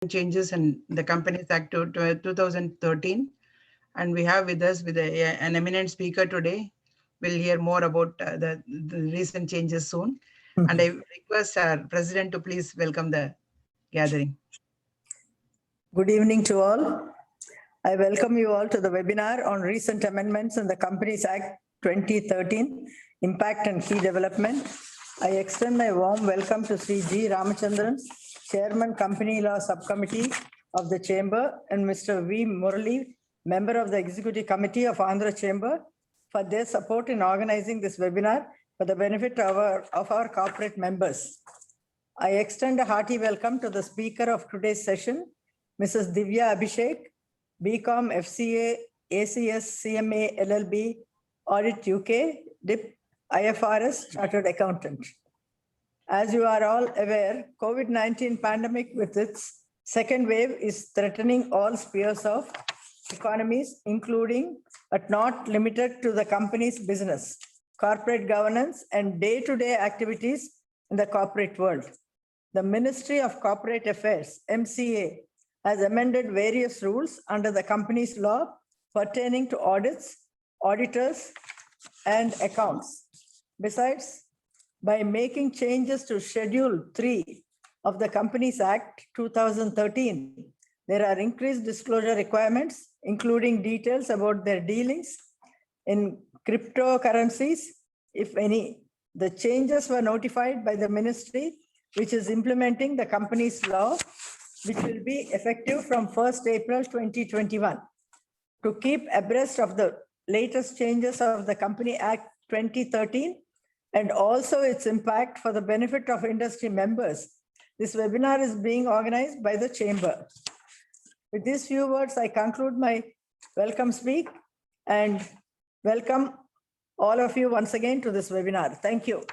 changes in the Companies Act 2013. And we have with us an eminent speaker today. We'll hear more about the recent changes soon. And I request our president to please welcome the gathering. Good evening to all. I welcome you all to the webinar on recent amendments in the Companies Act 2013, Impact and Key Development. I extend my warm welcome to Sri G. Ramachandran, Chairman, Company Law Subcommittee of the Chamber, and Mr. V. Murali, Member of the Executive Committee of Andhra Chamber, for their support in organizing this webinar for the benefit of our corporate members. I extend a hearty welcome to the speaker of today's session, Mrs. Divya Abhishek, BCom FCA, ACS, CMA, LLB, Audit UK, DIP, IFRS, Chartered Accountant. As you are all aware, COVID-19 pandemic with its second wave is threatening all spheres of economies, including but not limited to the company's business, corporate governance, and day-to-day activities in the corporate world. The Ministry of Corporate Affairs, MCA, has amended various rules under the company's law pertaining to audits, auditors, and accounts. Besides, by making changes to Schedule 3 of the Companies Act 2013, there are increased disclosure requirements, including details about their dealings in cryptocurrencies, if any. The changes were notified by the ministry, which is implementing the company's law, which will be effective from 1st April 2021. To keep abreast of the latest changes of the Company Act 2013 and also its impact for the benefit of industry members, this webinar is being organized by the Chamber. With these few words, I conclude my welcome speak and welcome all of you once again to this webinar. Thank you.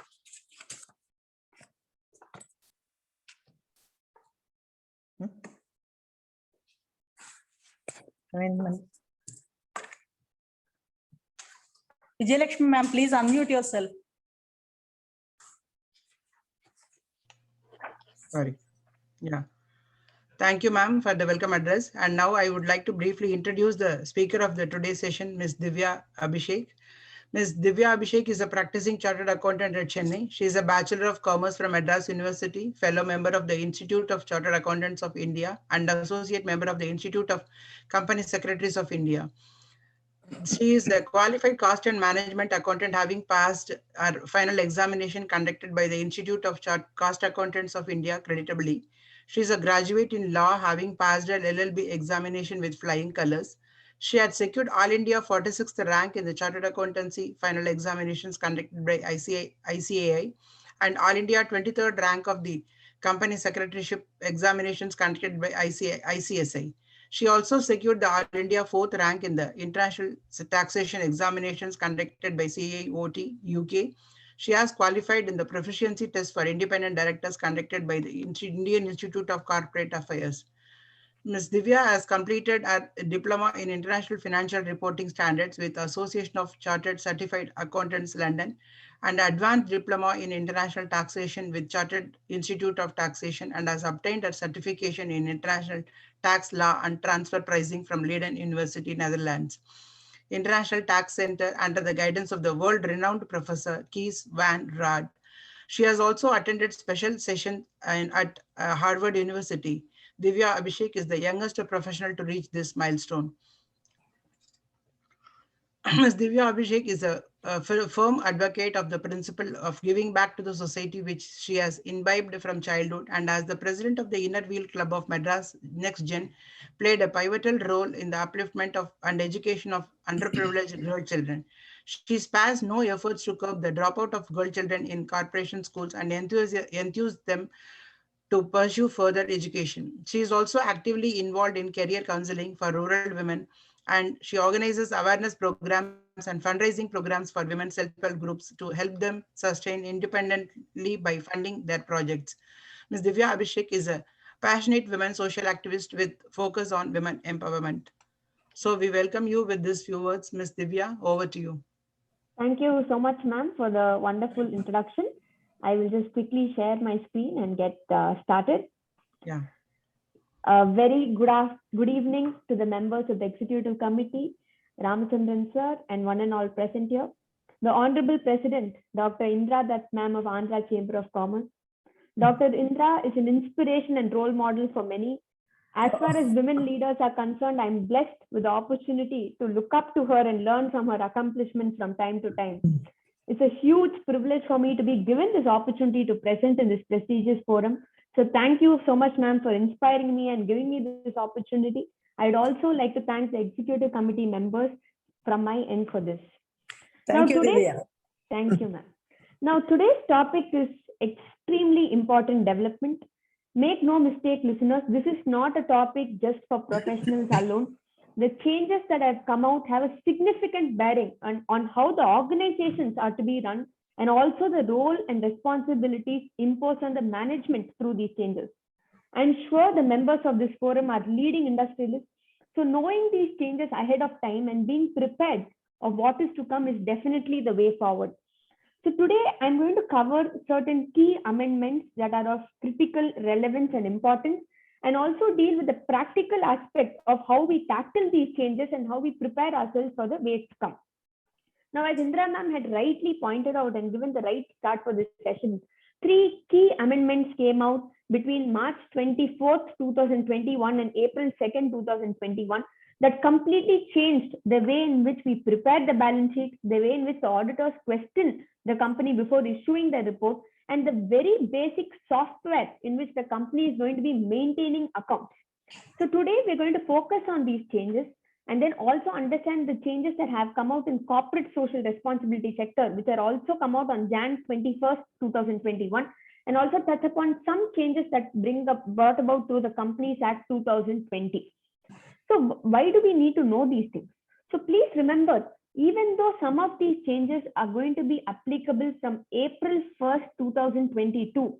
Vijayalakshmi ma'am, please unmute yourself. Sorry. Yeah. Thank you, ma'am, for the welcome address. And now I would like to briefly introduce the speaker of the today's session, Ms. Divya Abhishek. Ms. Divya Abhishek is a practicing chartered accountant at Chennai. She is a Bachelor of Commerce from Madras University, fellow member of the Institute of Chartered Accountants of India, and associate member of the Institute of Company Secretaries of India. She is a qualified cost and management accountant, having passed her final examination conducted by the Institute of Cost Accountants of India creditably. She is a graduate in law, having passed her LLB examination with flying colors. She had secured All India 46th rank in the Chartered Accountancy final examinations conducted by ICAI and All India 23rd rank of the Company Secretaryship examinations conducted by ICSI. She also secured the All India 4th rank in the International Taxation Examinations conducted by CAOT UK. She has qualified in the proficiency test for independent directors conducted by the Indian Institute of Corporate Affairs. Ms. Divya has completed a diploma in International Financial Reporting Standards with Association of Chartered Certified Accountants, London, and advanced diploma in International Taxation with Chartered Institute of Taxation, and has obtained a certification in International Tax Law and Transfer Pricing from Leiden University, Netherlands. International Tax Center under the guidance of the world-renowned Professor Kees van Raad. She has also attended special sessions at Harvard University. Divya Abhishek is the youngest professional to reach this milestone. Ms. Divya Abhishek is a firm advocate of the principle of giving back to the society, which she has imbibed from childhood, and as the president of the Inner Wheel Club of Madras Next Gen, played a pivotal role in the upliftment of and education of underprivileged girl children. She spares no efforts to curb the dropout of girl children in corporation schools and enthuse them to pursue further education. She is also actively involved in career counseling for rural women, and she organizes awareness programs and fundraising programs for women self-help groups to help them sustain independently by funding their projects. Ms. Divya Abhishek is a passionate women social activist with focus on women empowerment. So we welcome you with these few words. Ms. Divya, over to you. Thank you so much, ma'am, for the wonderful introduction. I will just quickly share my screen and get started. Yeah. A very good evening to the members of the Executive Committee, Ramachandran sir, and one and all present here. The Honorable President, Dr. Indra Dutt Ma'am of Andhra Chamber of Commerce. Dr. Indra is an inspiration and role model for many. As far as women leaders are concerned, I'm blessed with the opportunity to look up to her and learn from her accomplishments from time to time. It's a huge privilege for me to be given this opportunity to present in this prestigious forum. So thank you so much, ma'am, for inspiring me and giving me this opportunity. I'd also like to thank the Executive Committee members from my end for this. Thank you, Divya. Thank you, ma'am. Now, today's topic is extremely important development. Make no mistake, listeners, this is not a topic just for professionals alone. The changes that have come out have a significant bearing on how the organizations are to be run and also the role and responsibilities imposed on the management through these changes. I'm sure the members of this forum are leading industrialists. So knowing these changes ahead of time and being prepared of what is to come is definitely the way forward. So today I'm going to cover certain key amendments that are of critical relevance and importance, and also deal with the practical aspect of how we tackle these changes and how we prepare ourselves for the ways to come. Now, as Indra ma'am had rightly pointed out and given the right start for this session, 3 key amendments came out between March 24th, 2021 and April 2nd, 2021 that completely changed the way in which we prepare the balance sheet, the way in which the auditors question the company before issuing the report, and the very basic software in which the company is going to be maintaining accounts. So today we're going to focus on these changes and then also understand the changes that have come out in corporate social responsibility sector, which are also come out on Jan 21st, 2021, and also touch upon some changes that brought about through the Companies Act 2020. So why do we need to know these things? So please remember, even though some of these changes are going to be applicable from April 1st, 2022,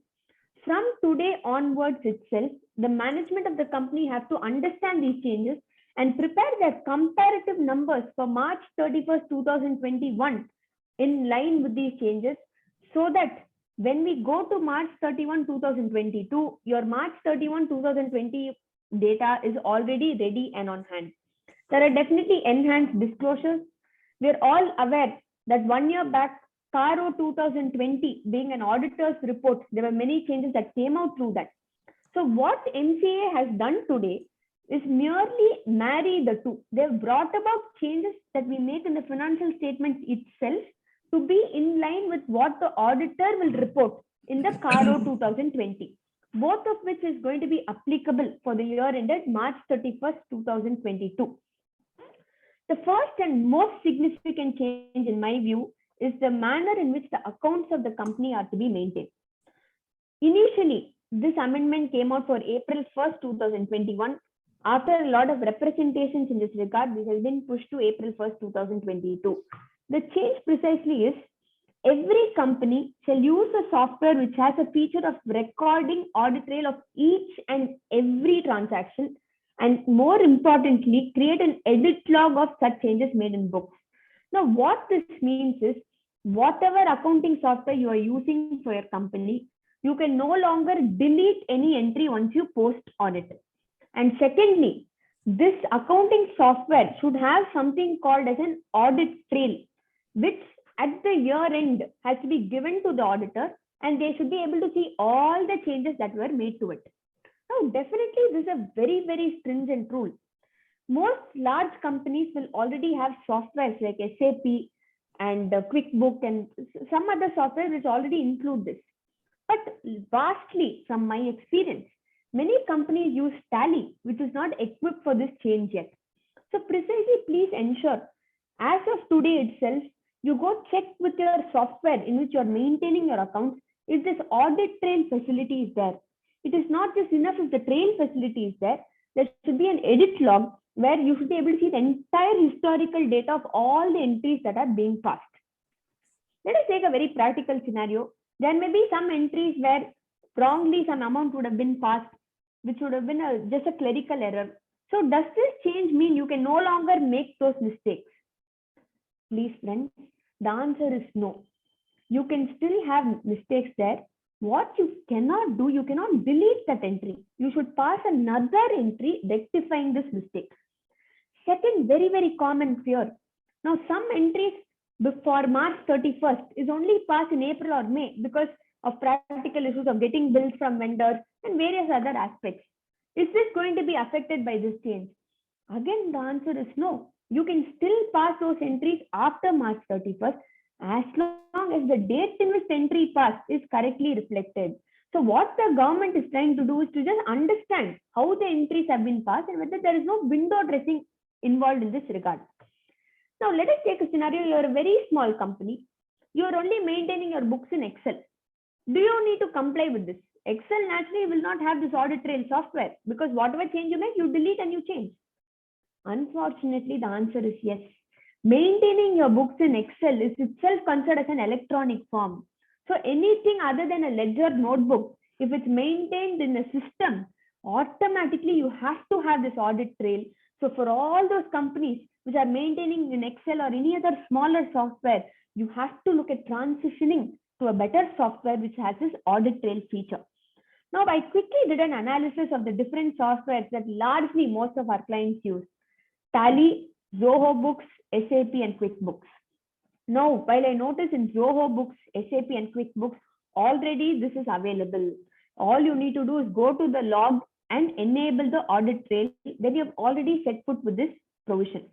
from today onwards itself, the management of the company have to understand these changes and prepare their comparative numbers for March 31st, 2021 in line with these changes, so that when we go to March 31, 2022, your March 31, 2020 data is already ready and on hand. There are definitely enhanced disclosures. We're all aware that 1 year back, CARO 2020 being an auditor's report, there were many changes that came out through that. So what MCA has done today is merely marry the two. They've brought about changes that we make in the financial statements itself to be in line with what the auditor will report in the CARO 2020. Both of which is going to be applicable for the year ended March 31st, 2022. The first and most significant change in my view is the manner in which the accounts of the company are to be maintained. Initially, this amendment came out for April 1st, 2021. After a lot of representations in this regard, this has been pushed to April 1st, 2022. The change precisely is, every company shall use a software which has a feature of recording audit trail of each and every transaction, and more importantly, create an edit log of such changes made in books. Now, what this means is, whatever accounting software you are using for your company, you can no longer delete any entry once you post on it. And secondly, this accounting software should have something called as an audit trail, which at the year end has to be given to the auditor, and they should be able to see all the changes that were made to it. Now, definitely this is a very, very stringent rule. Most large companies will already have softwares like SAP and QuickBook and some other software which already include this. But vastly, from my experience, many companies use Tally, which is not equipped for this change yet. So precisely, please ensure, as of today itself, you go check with your software in which you're maintaining your accounts, if this audit trail facility is there. It is not just enough if the trail facility is there. There should be an edit log where you should be able to see the entire historical data of all the entries that are being passed. Let us take a very practical scenario. There may be some entries where wrongly some amount would have been passed, which would have been just a clerical error. So does this change mean you can no longer make those mistakes? Please, friends, the answer is no. You can still have mistakes there, What you cannot do, you cannot delete that entry. You should pass another entry rectifying this mistake. Second, very, very common fear. Now, some entries before March 31st is only passed in April or May because of practical issues of getting bills from vendors and various other aspects. Is this going to be affected by this change? Again, the answer is no. You can still pass those entries after March 31st as long as the date in which the entry passed is correctly reflected. So what the government is trying to do is to just understand how the entries have been passed and whether there is no window dressing involved in this regard. Now, let us take a scenario. You're a very small company. You're only maintaining your books in Excel. Do you need to comply with this? Excel naturally will not have this audit trail software because whatever change you make, you delete and you change. Unfortunately, the answer is yes. Maintaining your books in Excel is itself considered as an electronic form. So anything other than a ledger notebook, if it's maintained in a system, automatically you have to have this audit trail. So for all those companies which are maintaining in Excel or any other smaller software, you have to look at transitioning to a better software which has this audit trail feature. Now, I quickly did an analysis of the different softwares that largely most of our clients use. Tally, Zoho Books, SAP, and QuickBooks. Now, while I notice in Zoho Books, SAP, and QuickBooks, already this is available. All you need to do is go to the log and enable the audit trail. Then you have already set foot with this provision.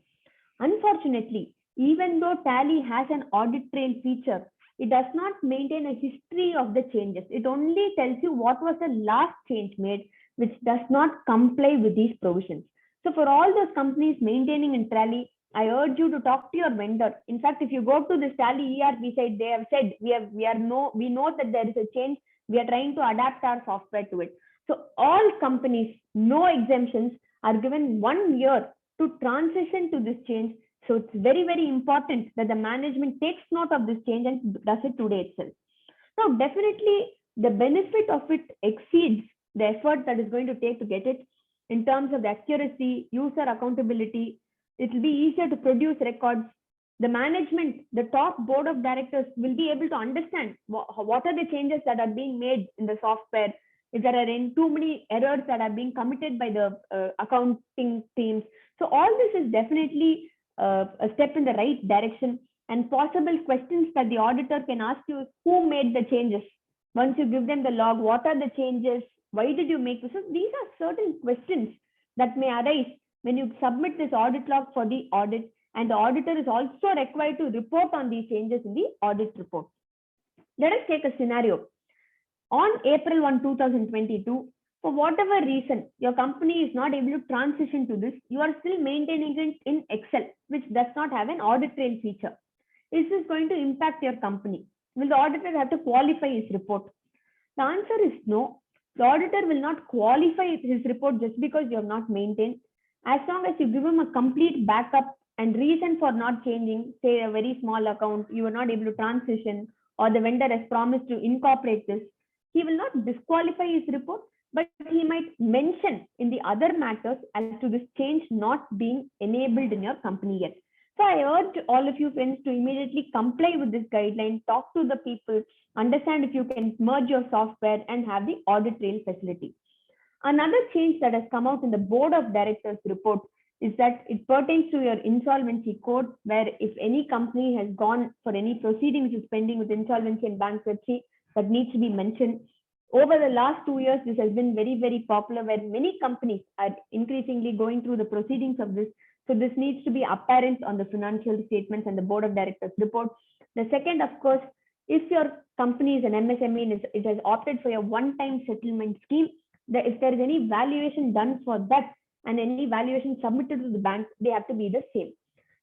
Unfortunately, even though Tally has an audit trail feature, it does not maintain a history of the changes. It only tells you what was the last change made, which does not comply with these provisions. So for all those companies maintaining in Tally, I urge you to talk to your vendor. In fact, if you go to this Tally ERP site, they have said we know that there is a change. We are trying to adapt our software to it. So all companies, no exemptions, are given 1 year to transition to this change. So it's very, very important that the management takes note of this change and does it today itself. Now, definitely the benefit of it exceeds the effort that is going to take to get it in terms of the accuracy, user accountability. It will be easier to produce records. The management, the top board of directors will be able to understand what are the changes that are being made in the software. If there are too many errors that are being committed by the accounting teams. So all this is definitely a step in the right direction, and possible questions that the auditor can ask you is who made the changes. Once you give them the log, what are the changes? Why did you make this? So these are certain questions that may arise when you submit this audit log for the audit, and the auditor is also required to report on these changes in the audit report. Let us take a scenario. On April 1, 2022, for whatever reason, your company is not able to transition to this, you are still maintaining it in Excel, which does not have an audit trail feature. Is this going to impact your company? Will the auditor have to qualify his report? The answer is no. The auditor will not qualify his report just because you have not maintained. As long as you give him a complete backup and reason for not changing, say a very small account, you are not able to transition, or the vendor has promised to incorporate this, he will not disqualify his report, but he might mention in the other matters as to this change not being enabled in your company yet. So I urge all of you friends to immediately comply with this guideline, talk to the people, understand if you can merge your software and have the audit trail facility. Another change that has come out in the board of directors report is that it pertains to your insolvency code, where if any company has gone for any proceeding which is pending with insolvency and bankruptcy, that needs to be mentioned. Over the last 2 years, this has been very, very popular, where many companies are increasingly going through the proceedings of this. So this needs to be apparent on the financial statements and the board of directors report. The second, of course, if your company is an MSME and it has opted for a one-time settlement scheme, if there is any valuation done for that and any valuation submitted to the bank, they have to be the same.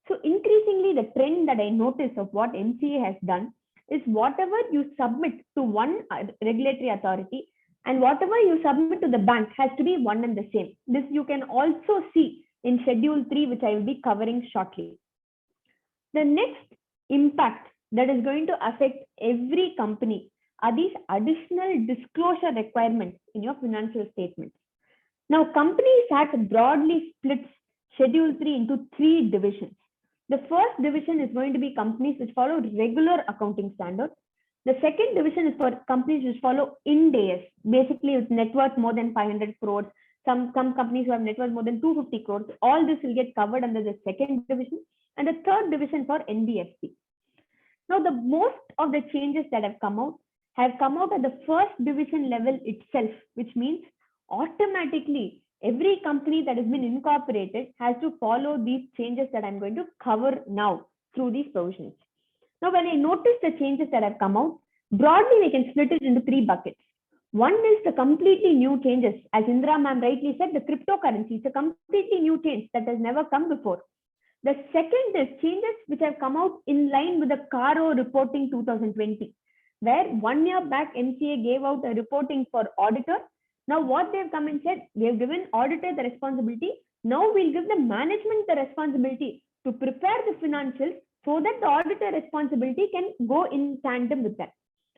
So increasingly, the trend that I notice of what MCA has done is whatever you submit to one regulatory authority and whatever you submit to the bank has to be one and the same. This you can also see in Schedule 3, which I will be covering shortly. The next impact that is going to affect every company are these additional disclosure requirements in your financial statements. Now, Companies Act broadly splits Schedule 3 into 3 divisions. The first division is going to be companies which follow regular accounting standards. The second division is for companies which follow Ind AS, basically with net worth more than 500 crores. Some companies who have net worth more than 250 crores. All this will get covered under the second division, and the third division for NBFC. Now, the most of the changes that have come out at the first division level itself, which means automatically every company that has been incorporated has to follow these changes that I'm going to cover now through these provisions. Now, when I notice the changes that have come out, broadly we can split it into three buckets. One is the completely new changes. As Indra ma'am rightly said, the cryptocurrency is a completely new change that has never come before. The second is changes which have come out in line with the CARO reporting 2020, where 1 year back MCA gave out a reporting for auditor. Now what they've come and said, we have given auditor the responsibility. Now we'll give the management the responsibility to prepare the financials so that the auditor responsibility can go in tandem with that.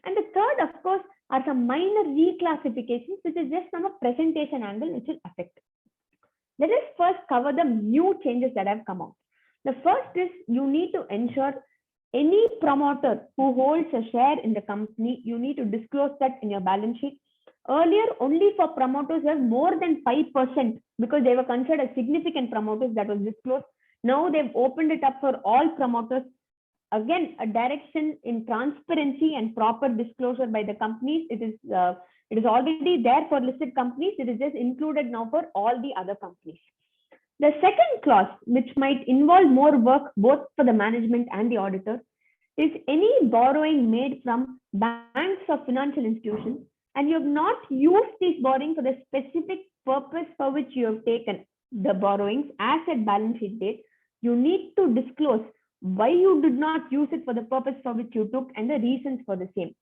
And the third, of course, are some minor reclassifications, which is just from a presentation angle, which will affect. Let us first cover the new changes that have come out. The first is you need to ensure any promoter who holds a share in the company, you need to disclose that in your balance sheet. Earlier, only for promoters who have more than 5%, because they were considered as significant promoters, that was disclosed. Now they've opened it up for all promoters. Again, a direction in transparency and proper disclosure by the companies. It is already there for listed companies. It is just included now for all the other companies. The second clause, which might involve more work both for the management and the auditor, is any borrowing made from banks or financial institutions, and you have not used these borrowing for the specific purpose for which you have taken the borrowings as at balance sheet date, you need to disclose why you did not use it for the purpose for which you took and the reasons for the same.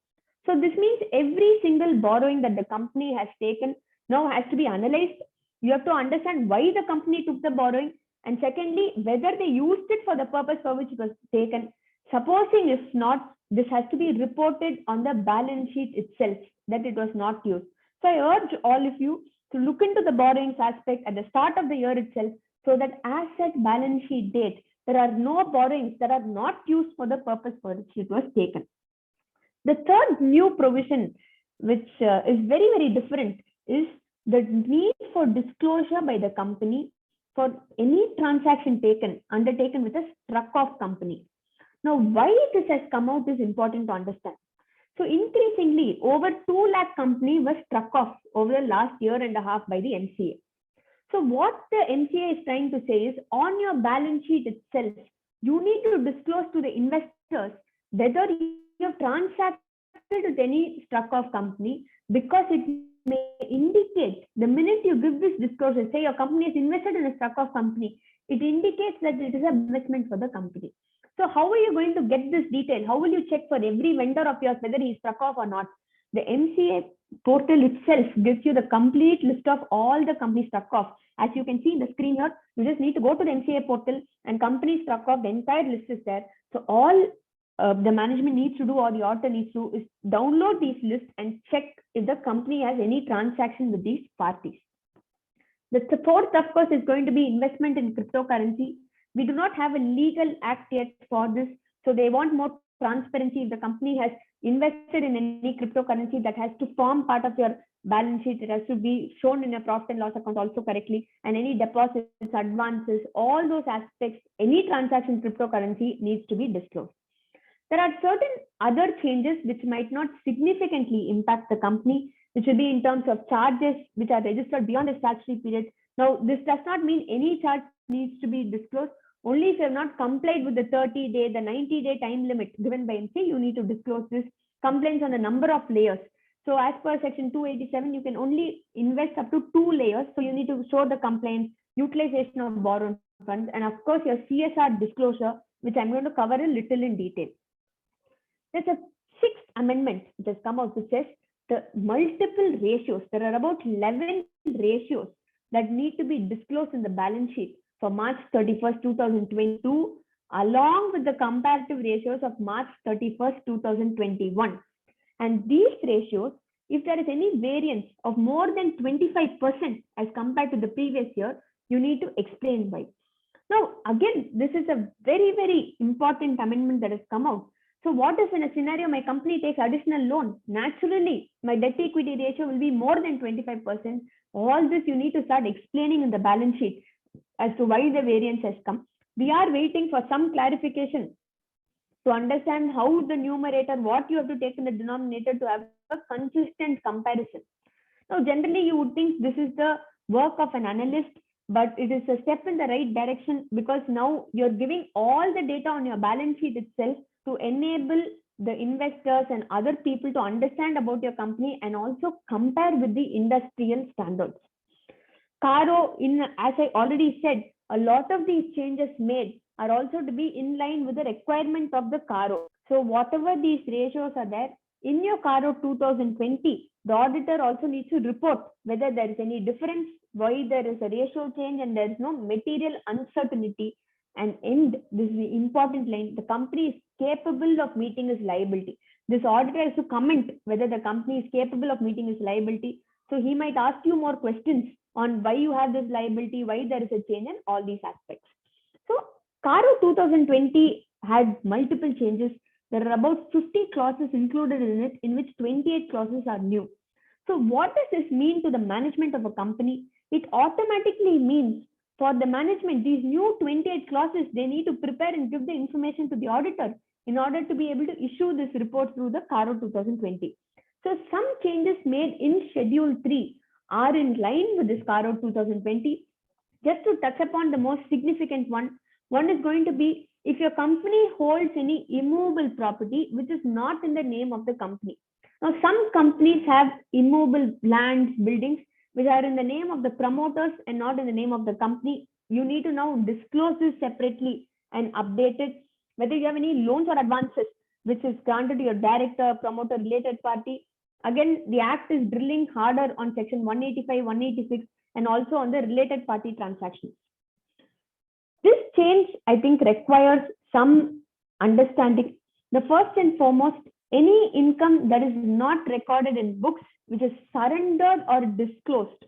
So this means every single borrowing that the company has taken now has to be analyzed. You have to understand why the company took the borrowing, and secondly, whether they used it for the purpose for which it was taken. Supposing if not, this has to be reported on the balance sheet itself that it was not used. So I urge all of you to look into the borrowings aspect at the start of the year itself, so that as at balance sheet date, there are no borrowings that are not used for the purpose for which it was taken. The third new provision, which is very, very different, is the need for disclosure by the company for any transaction undertaken with a struck-off company. Now, why this has come out is important to understand. So increasingly, over 2 lakh companies were struck off over the last year and a half by the MCA. So what the MCA is trying to say is, on your balance sheet itself, you need to disclose to the investors whether you have transacted with any struck-off company, because it may indicate, the minute you give this disclosure, say your company is invested in a struck-off company, it indicates that it is an investment for the company. So how are you going to get this detail? How will you check for every vendor of yours whether he is struck off or not? The MCA portal itself gives you the complete list of all the companies struck off. As you can see in the screen here, you just need to go to the MCA portal and companies struck off, the entire list is there. So all the management needs to do, or the auditor needs to, is download these lists and check if the company has any transaction with these parties. The fourth, of course, is going to be investment in cryptocurrency. We do not have a legal act yet for this, so they want more transparency. If the company has invested in any cryptocurrency, that has to form part of your balance sheet. It has to be shown in your profit and loss account also correctly, and any deposits, advances, all those aspects, any transaction in cryptocurrency needs to be disclosed. There are certain other changes which might not significantly impact the company, which will be in terms of charges which are registered beyond the statutory period. Now, this does not mean any charge needs to be disclosed. Only if you have not complied with the 30-day, the 90-day time limit given by MCA, you need to disclose this. Complaints on a number of layers. So as per section 287, you can only invest up to 2 layers. So you need to show the complaints, utilization of borrowed funds, and of course your CSR disclosure, which I'm going to cover a little in detail. There's a 6th amendment which has come out, which says the multiple ratios. There are about 11 ratios that need to be disclosed in the balance sheet for March 31st, 2022, along with the comparative ratios of March 31st, 2021. And these ratios, if there is any variance of more than 25% as compared to the previous year, you need to explain why. Now, again, this is a very, very important amendment that has come out. So what if in a scenario my company takes additional loan? Naturally, my debt equity ratio will be more than 25%. All this you need to start explaining in the balance sheet as to why the variance has come. We are waiting for some clarification to understand how the numerator, what you have to take in the denominator to have a consistent comparison. Now, generally, you would think this is the work of an analyst, but it is a step in the right direction because now you're giving all the data on your balance sheet itself to enable the investors and other people to understand about your company and also compare with the industrial standards. Caro, as I already said, a lot of these changes made are also to be in line with the requirements of the Caro. So whatever these ratios are there, in your Caro 2020, the auditor also needs to report whether there is any difference, why there is a ratio change and there is no material uncertainty. And this is the important line, the company is capable of meeting its liability. This auditor has to comment whether the company is capable of meeting its liability. So he might ask you more questions on why you have this liability, why there is a change, and all these aspects. So Caro 2020 had multiple changes. There are about 50 clauses included in it, in which 28 clauses are new. So what does this mean to the management of a company? It automatically means for the management, these new 28 clauses, they need to prepare and give the information to the auditor in order to be able to issue this report through the Caro 2020. So some changes made in Schedule 3 are in line with this Caro 2020. Just to touch upon the most significant one is going to be if your company holds any immovable property which is not in the name of the company. Now, some companies have immovable lands, buildings, which are in the name of the promoters and not in the name of the company. You need to now disclose this separately and update it. Whether you have any loans or advances, which is granted to your director, promoter, related party. Again, the Act is drilling harder on Section 185, 186, and also on the related party transactions. This change, I think, requires some understanding. The first and foremost, any income that is not recorded in books, which is surrendered or disclosed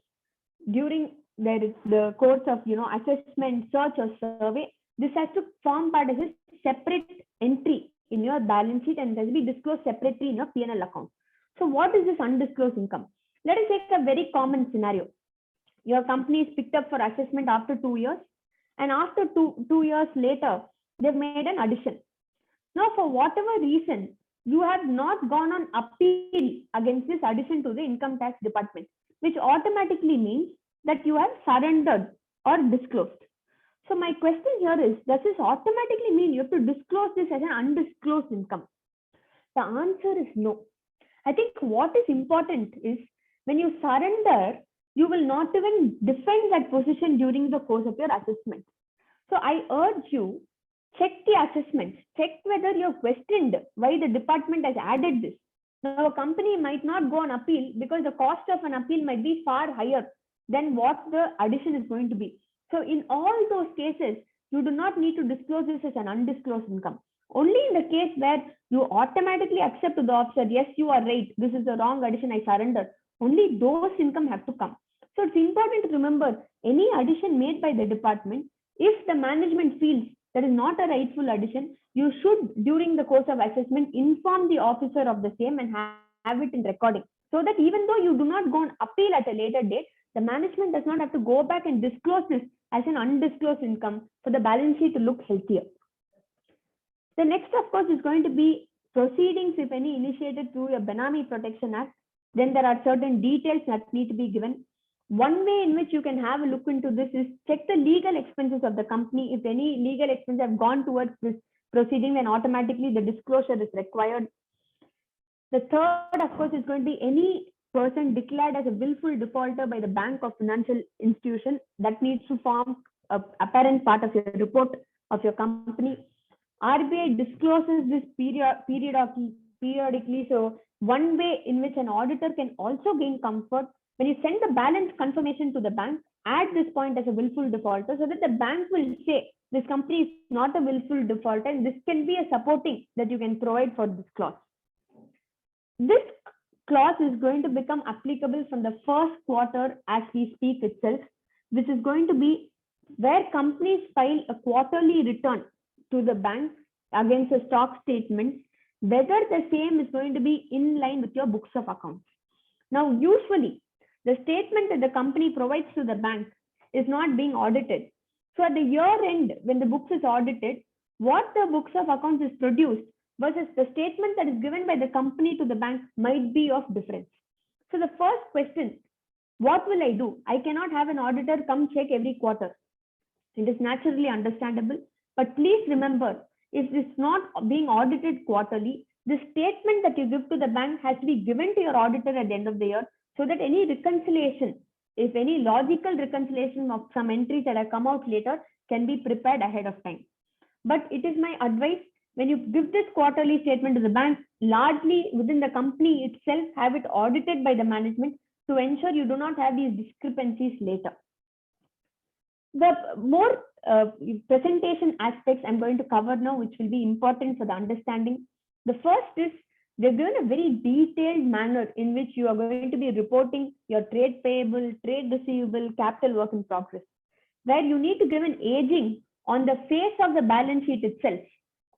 during the course of assessment, search, or survey, this has to form part of a separate entry in your balance sheet and has to be disclosed separately in your P&L account. So what is this undisclosed income? Let us take a very common scenario. Your company is picked up for assessment after 2 years, and after two years later, they've made an addition. Now, for whatever reason, you have not gone on appeal against this addition to the income tax department, which automatically means that you have surrendered or disclosed. So my question here is, does this automatically mean you have to disclose this as an undisclosed income? The answer is no. I think what is important is when you surrender, you will not even defend that position during the course of your assessment. So I urge you, check the assessment, check whether you're questioned why the department has added this. Now, a company might not go on appeal because the cost of an appeal might be far higher than what the addition is going to be. So in all those cases, you do not need to disclose this as an undisclosed income. Only in the case where you automatically accept to the officer, yes, you are right, this is the wrong addition, I surrender. Only those income have to come. So it's important to remember any addition made by the department, if the management feels that is not a rightful addition, you should, during the course of assessment, inform the officer of the same and have it in recording. So that even though you do not go on appeal at a later date, the management does not have to go back and disclose this as an undisclosed income for the balance sheet to look healthier. The next, of course, is going to be proceedings, if any, initiated through your Benami Protection Act. Then there are certain details that need to be given. One way in which you can have a look into this is check the legal expenses of the company. If any legal expenses have gone towards this proceeding, then automatically the disclosure is required. The third, of course, is going to be any person declared as a willful defaulter by the bank or financial institution that needs to form an apparent part of your report of your company. RBI discloses this periodically. So one way in which an auditor can also gain comfort, when you send the balance confirmation to the bank, add this point as a willful defaulter so that the bank will say this company is not a willful defaulter, and this can be a supporting that you can provide for this clause. This clause is going to become applicable from the first quarter as we speak itself. This is going to be where companies file a quarterly return to the bank against a stock statement. whether the same is going to be in line with your books of accounts. Now, usually, the statement that the company provides to the bank is not being audited. So at the year end, when the books is audited, what the books of accounts is produced versus the statement that is given by the company to the bank might be of difference. So the first question, what will I do? I cannot have an auditor come check every quarter. It is naturally understandable, but please remember, if it's not being audited quarterly, the statement that you give to the bank has to be given to your auditor at the end of the year, so that any reconciliation, if any logical reconciliation of some entries that have come out later, can be prepared ahead of time. But it is my advice, when you give this quarterly statement to the bank, largely within the company itself, have it audited by the management to ensure you do not have these discrepancies later. The more presentation aspects I'm going to cover now, which will be important for the understanding. The first is, they're given a very detailed manner in which you are going to be reporting your trade payable, trade receivable, capital work in progress, where you need to give an aging on the face of the balance sheet itself.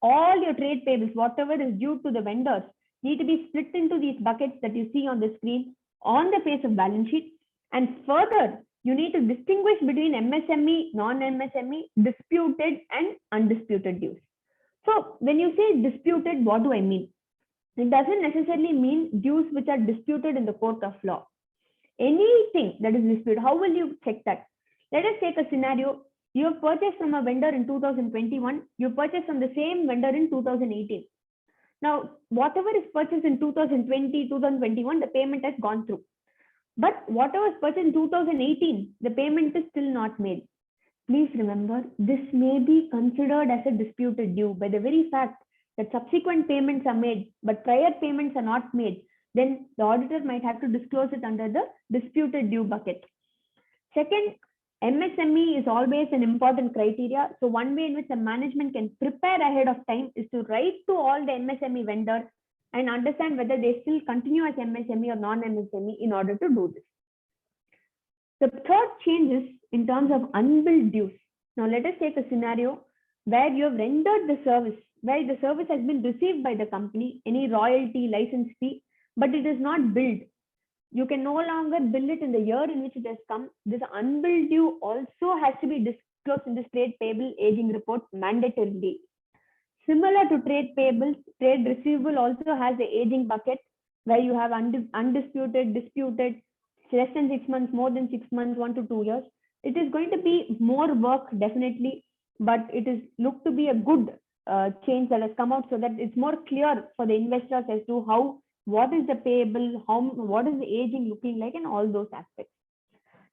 All your trade payables, whatever is due to the vendors, need to be split into these buckets that you see on the screen on the face of balance sheet. And further, you need to distinguish between MSME, non-MSME, disputed and undisputed dues. So when you say disputed, what do I mean? It doesn't necessarily mean dues which are disputed in the court of law. Anything that is disputed, how will you check that? Let us take a scenario. You have purchased from a vendor in 2021, you purchased from the same vendor in 2018. Now, whatever is purchased in 2020, 2021, the payment has gone through. But whatever was purchased in 2018, the payment is still not made. Please remember, this may be considered as a disputed due by the very fact that subsequent payments are made, but prior payments are not made. Then the auditor might have to disclose it under the disputed due bucket. Second, MSME is always an important criteria. So one way in which the management can prepare ahead of time is to write to all the MSME vendors and understand whether they still continue as MSME or non-MSME in order to do this. The third change is in terms of unbilled dues. Now let us take a scenario where you have rendered the service, where the service has been received by the company, any royalty, license fee, but it is not billed. You can no longer bill it in the year in which it has come. This unbilled due also has to be disclosed in this trade payable aging report mandatorily. Similar to trade payables, trade receivable also has the aging bucket where you have undisputed, disputed, less than 6 months, more than 6 months, 1 to 2 years. It is going to be more work definitely, but it is looked to be a good change that has come out, so that it's more clear for the investors as to what is the payable, what is the aging looking like, and all those aspects.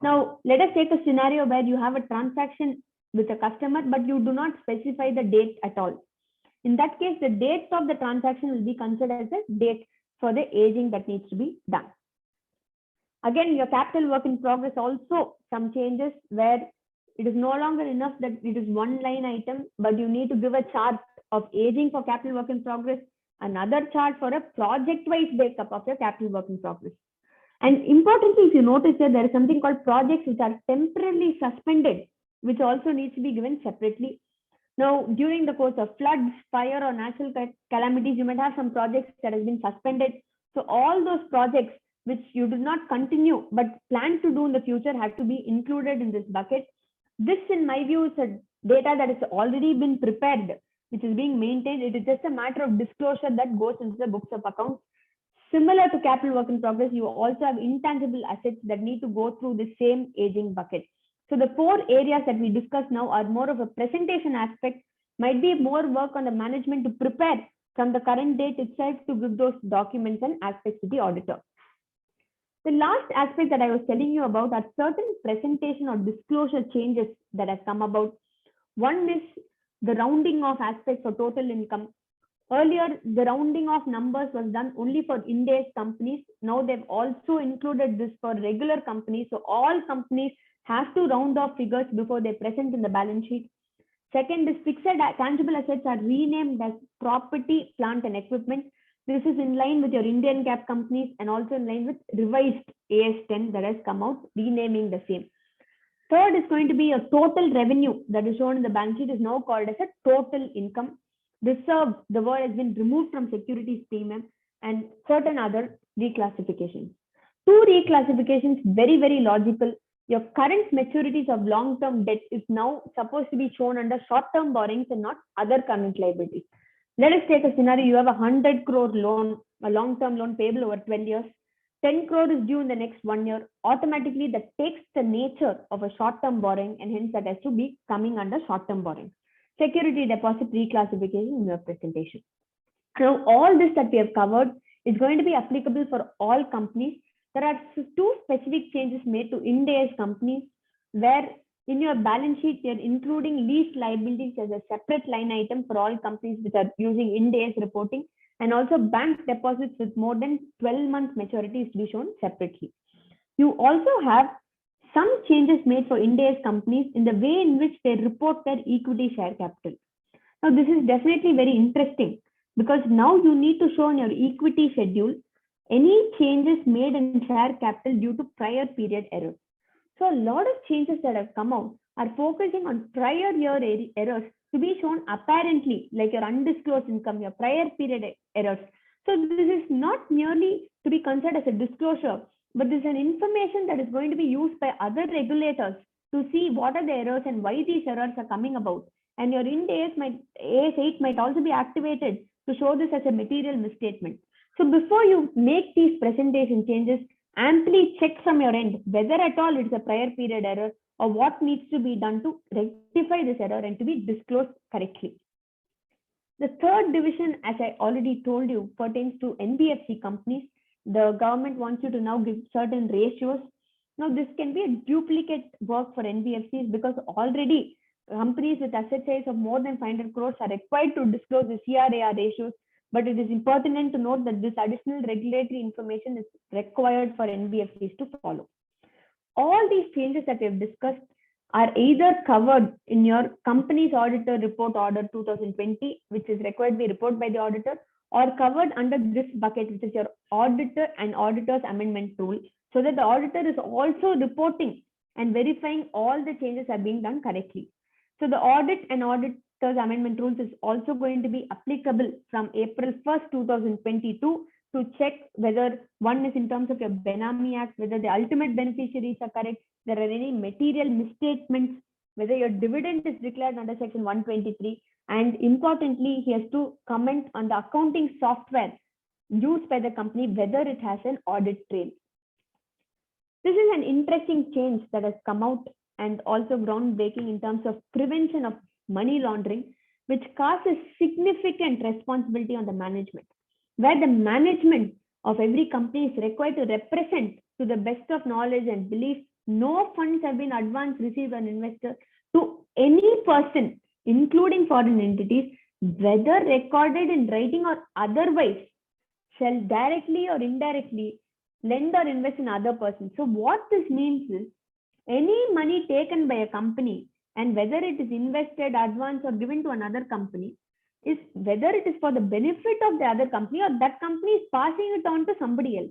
Now, let us take a scenario where you have a transaction with a customer, but you do not specify the date at all. In that case, the date of the transaction will be considered as a date for the aging that needs to be done. Again, your capital work in progress also some changes where it is no longer enough that it is one line item, but you need to give a chart of aging for capital work in progress, another chart for a project-wise breakup of your capital work in progress. And importantly, if you notice that there is something called projects which are temporarily suspended, which also needs to be given separately. Now, during the course of floods, fire, or natural calamities, you might have some projects that have been suspended. So all those projects which you did not continue but plan to do in the future have to be included in this bucket. This, in my view, is a data that has already been prepared, which is being maintained. It is just a matter of disclosure that goes into the books of accounts. Similar to capital work in progress, you also have intangible assets that need to go through the same aging bucket. So the 4 areas that we discussed now are more of a presentation aspect, might be more work on the management to prepare from the current date itself to give those documents and aspects to the auditor. The last aspect that I was telling you about are certain presentation or disclosure changes that have come about. One is the rounding off aspect for total income. Earlier, the rounding off numbers was done only for Ind-AS companies. Now they've also included this for regular companies. So all companies have to round off figures before they present in the balance sheet. Second is fixed tangible assets are renamed as property, plant, and equipment. This is in line with your Indian GAAP companies and also in line with revised AS10 that has come out, renaming the same. Third is going to be a total revenue that is shown in the balance sheet is now called as a total income. reserved, the word has been removed from securities premium, and certain other reclassifications. Two reclassifications, very, very logical. Your current maturities of long-term debt is now supposed to be shown under short-term borrowings and not other current liabilities. Let us take a scenario. You have a 100 crore loan, a long-term loan payable over 12 years. 10 crore is due in the next 1 year. Automatically, that takes the nature of a short-term borrowing, and hence that has to be coming under short-term borrowing. Security deposit reclassification in your presentation. Now, all this that we have covered is going to be applicable for all companies. There are two specific changes made to Ind AS companies, where in your balance sheet, you're including lease liabilities as a separate line item for all companies which are using Ind AS reporting, and also bank deposits with more than 12 months maturity is to be shown separately. You also have some changes made for Ind AS companies in the way in which they report their equity share capital. Now, this is definitely very interesting because now you need to show in your equity schedule any changes made in share capital due to prior period errors. So a lot of changes that have come out are focusing on prior year errors to be shown apparently, like your undisclosed income, your prior period errors. So this is not merely to be considered as a disclosure, but this is an information that is going to be used by other regulators to see what are the errors and why these errors are coming about. And your Ind AS 8 might also be activated to show this as a material misstatement. So before you make these presentation changes, amply check from your end whether at all it is a prior period error or what needs to be done to rectify this error and to be disclosed correctly. The third division, as I already told you, pertains to NBFC companies. The government wants you to now give certain ratios. Now, this can be a duplicate work for NBFCs because already companies with asset size of more than 500 crores are required to disclose the CRAR ratios. But it is important to note that this additional regulatory information is required for NBFCs to follow. All these changes that we have discussed are either covered in your company's auditor report order 2020, which is required to be reported by the auditor, or covered under this bucket, which is your auditor and auditor's amendment rule, so that the auditor is also reporting and verifying all the changes are being done correctly. So the audit and auditor's amendment rules is also going to be applicable from April 1st, 2022 to check whether one is in terms of your Benami Act, whether the ultimate beneficiaries are correct, there are any material misstatements, whether your dividend is declared under section 123, and importantly, he has to comment on the accounting software used by the company, whether it has an audit trail. This is an interesting change that has come out and also groundbreaking in terms of prevention of money laundering, which causes significant responsibility on the management, where the management of every company is required to represent to the best of knowledge and belief no funds have been advanced received by an investor to any person, including foreign entities, whether recorded in writing or otherwise, shall directly or indirectly lend or invest in other persons. So what this means is any money taken by a company, and whether it is invested, advanced, or given to another company, is whether it is for the benefit of the other company or that company is passing it on to somebody else.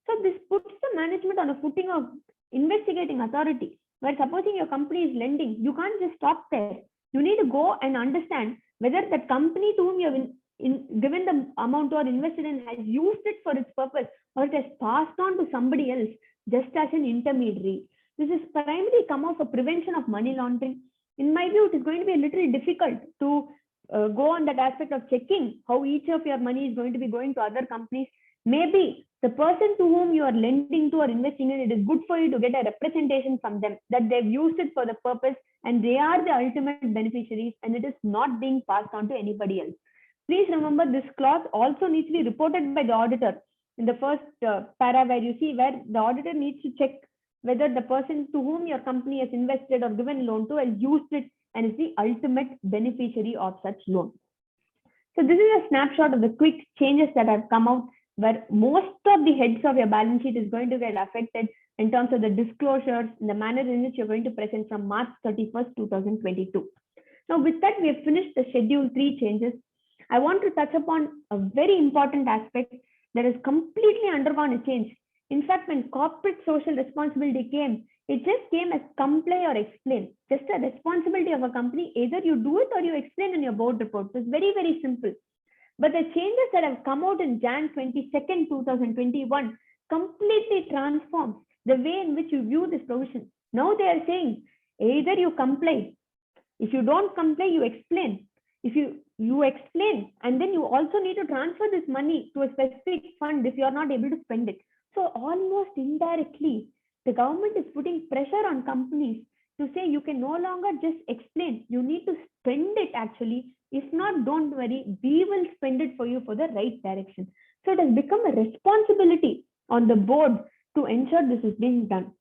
So this puts the management on a footing of investigating authority, where supposing your company is lending, you can't just stop there. You need to go and understand whether that company to whom you have given the amount or invested in has used it for its purpose, or it has passed on to somebody else just as an intermediary. This is primarily come out for prevention of money laundering. In my view, it is going to be a little difficult to go on that aspect of checking how each of your money is going to be going to other companies. Maybe the person to whom you are lending to or investing in, it is good for you to get a representation from them that they've used it for the purpose and they are the ultimate beneficiaries and it is not being passed on to anybody else. Please remember this clause also needs to be reported by the auditor in the first para, where you see where the auditor needs to check whether the person to whom your company has invested or given loan to has used it and is the ultimate beneficiary of such loan. So this is a snapshot of the quick changes that have come out, where most of the heads of your balance sheet is going to get affected in terms of the disclosures, in the manner in which you're going to present from March 31st, 2022. Now, with that, we have finished the Schedule 3 changes. I want to touch upon a very important aspect that has completely undergone a change. In fact, when corporate social responsibility came, it just came as comply or explain, just a responsibility of a company, either you do it or you explain in your board report. So it's very, very simple. But the changes that have come out in Jan 22nd, 2021 completely transformed the way in which you view this provision. Now they are saying either you comply. If you don't comply, you explain. If you explain, and then you also need to transfer this money to a specific fund if you are not able to spend it. So almost indirectly, the government is putting pressure on companies to say you can no longer just explain. You need to spend it actually. If not, don't worry, we will spend it for you for the right direction. So it has become a responsibility on the board to ensure this is being done.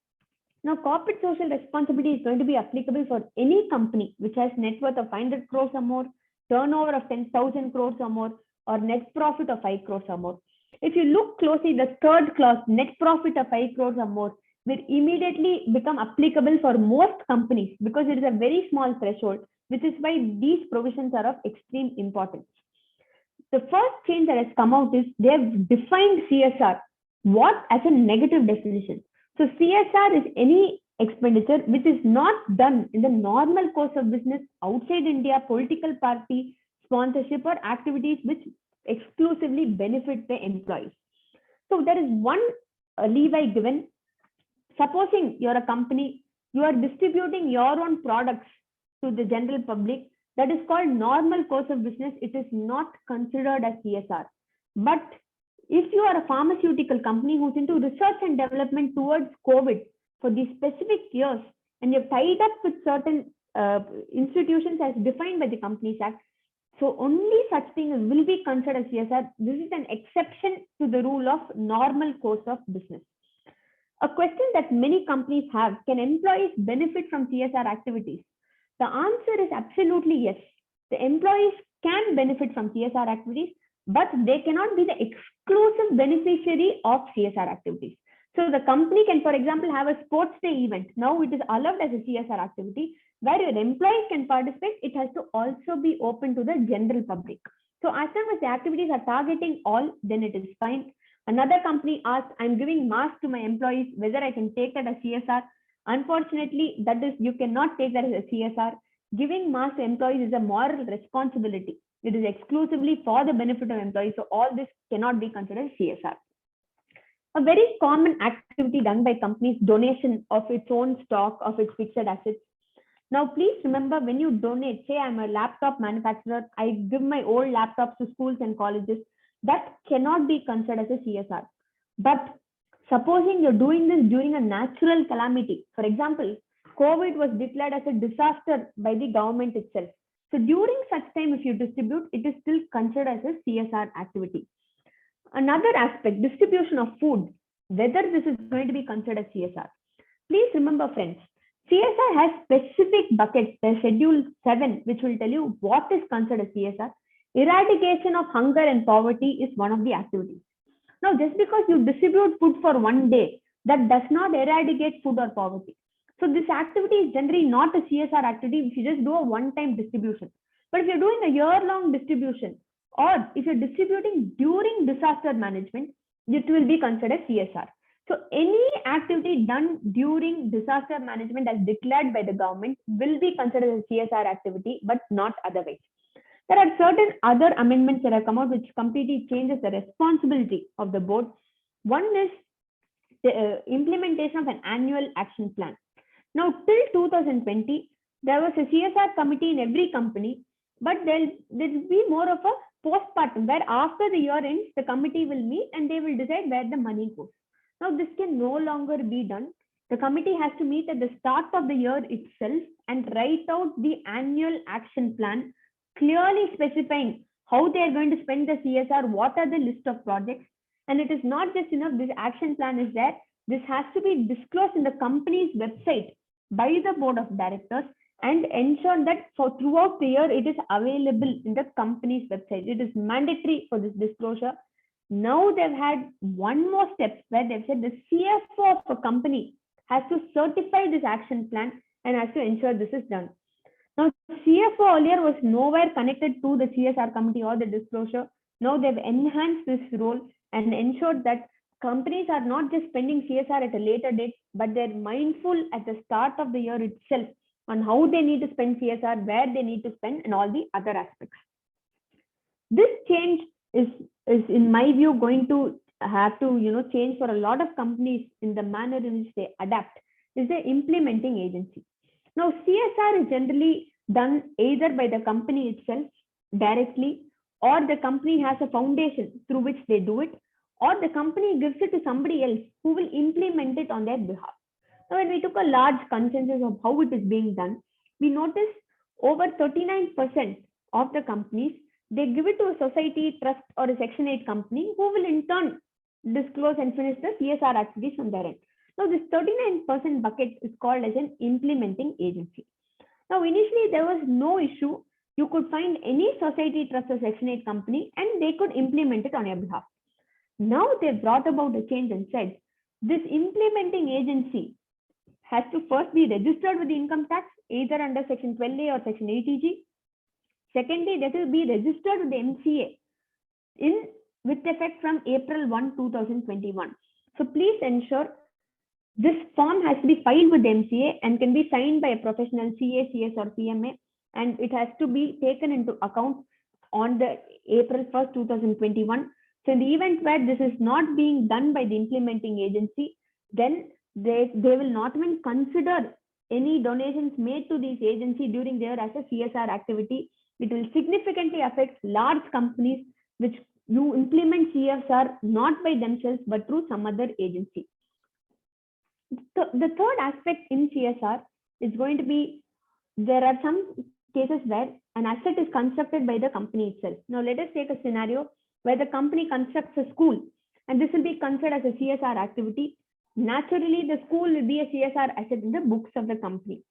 Now, corporate social responsibility is going to be applicable for any company which has net worth of 500 crores or more, turnover of 10,000 crores or more, or net profit of 5 crores or more. If you look closely, the third clause, net profit of 5 crores or more, will immediately become applicable for most companies because it is a very small threshold, which is why these provisions are of extreme importance. The first change that has come out is they have defined CSR what as a negative definition. So CSR is any expenditure which is not done in the normal course of business outside India, political party, sponsorship, or activities which exclusively benefit the employees. So there is one leeway given. Supposing you're a company, you are distributing your own products to the general public, that is called normal course of business. It is not considered as CSR. But if you are a pharmaceutical company who's into research and development towards COVID for these specific years, and you've tied up with certain institutions as defined by the Companies Act, so only such things will be considered as CSR. This is an exception to the rule of normal course of business. A question that many companies have: can employees benefit from CSR activities? The answer is absolutely yes. The employees can benefit from CSR activities, but they cannot be the exclusive beneficiary of CSR activities. So the company can, for example, have a sports day event. Now it is allowed as a CSR activity where your employees can participate. It has to also be open to the general public. So as long as the activities are targeting all, then it is fine. Another company asked, I'm giving mask to my employees, whether I can take that as CSR. Unfortunately, that is, you cannot take that as a CSR. Giving mask to employees is a moral responsibility. It is exclusively for the benefit of employees. So all this cannot be considered CSR. A very common activity done by companies, donation of its own stock, of its fixed assets. Now, please remember, when you donate, say I'm a laptop manufacturer, I give my old laptops to schools and colleges, that cannot be considered as a CSR. But supposing you're doing this during a natural calamity, for example, COVID was declared as a disaster by the government itself. So during such time, if you distribute, it is still considered as a CSR activity. Another aspect, distribution of food, whether this is going to be considered as CSR. Please remember, friends, CSR has specific buckets. There's Schedule 7, which will tell you what is considered as CSR. Eradication of hunger and poverty is one of the activities. Now, just because you distribute food for one day, that does not eradicate food or poverty. So this activity is generally not a CSR activity if you just do a one-time distribution. But if you're doing a year-long distribution, or if you're distributing during disaster management, it will be considered CSR. So any activity done during disaster management as declared by the government will be considered as CSR activity, but not otherwise. There are certain other amendments that have come out which completely changes the responsibility of the board. One is the implementation of an annual action plan. Now, till 2020, there was a CSR committee in every company, but there will be more of a postpartum where after the year ends, the committee will meet and they will decide where the money goes. Now, this can no longer be done. The committee has to meet at the start of the year itself and write out the annual action plan, clearly specifying how they are going to spend the CSR, what are the list of projects. And it is not just enough, this action plan is there. This has to be disclosed in the company's website by the board of directors and ensure that for throughout the year, it is available in the company's website. It is mandatory for this disclosure. Now they've had one more step where they've said the CFO of a company has to certify this action plan and has to ensure this is done. Now, CFO earlier was nowhere connected to the CSR committee or the disclosure. Now they've enhanced this role and ensured that companies are not just spending CSR at a later date, but they're mindful at the start of the year itself on how they need to spend CSR, where they need to spend, and all the other aspects. This change is in my view going to have to change for a lot of companies in the manner in which they adapt is the implementing agency. Now CSR is generally done either by the company itself directly, or the company has a foundation through which they do it, or the company gives it to somebody else who will implement it on their behalf. Now when we took a large consensus of how it is being done, we noticed over 39% of the companies, they give it to a society, trust, or a Section 8 company who will in turn disclose and finish the CSR activities from their end. Now this 39% bucket is called as an implementing agency. Now initially there was no issue. You could find any society, trust, or Section 8 company and they could implement it on your behalf. Now they've brought about a change and said this implementing agency has to first be registered with the income tax, either under Section 12A or Section 80G. Secondly, that will be registered with the MCA with effect from April 1, 2021. So please ensure this form has to be filed with the MCA and can be signed by a professional CA, CS, or CMA, and it has to be taken into account on the April 1st, 2021. So in the event where this is not being done by the implementing agency, then they will not even consider any donations made to this agency during their as a CSR activity. It will significantly affect large companies which you implement CSR not by themselves but through some other agency. The third aspect in CSR is going to be, there are some cases where an asset is constructed by the company itself. Now let us take a scenario where the company constructs a school, and this will be considered as a CSR activity. Naturally, the school will be a CSR asset in the books of the company.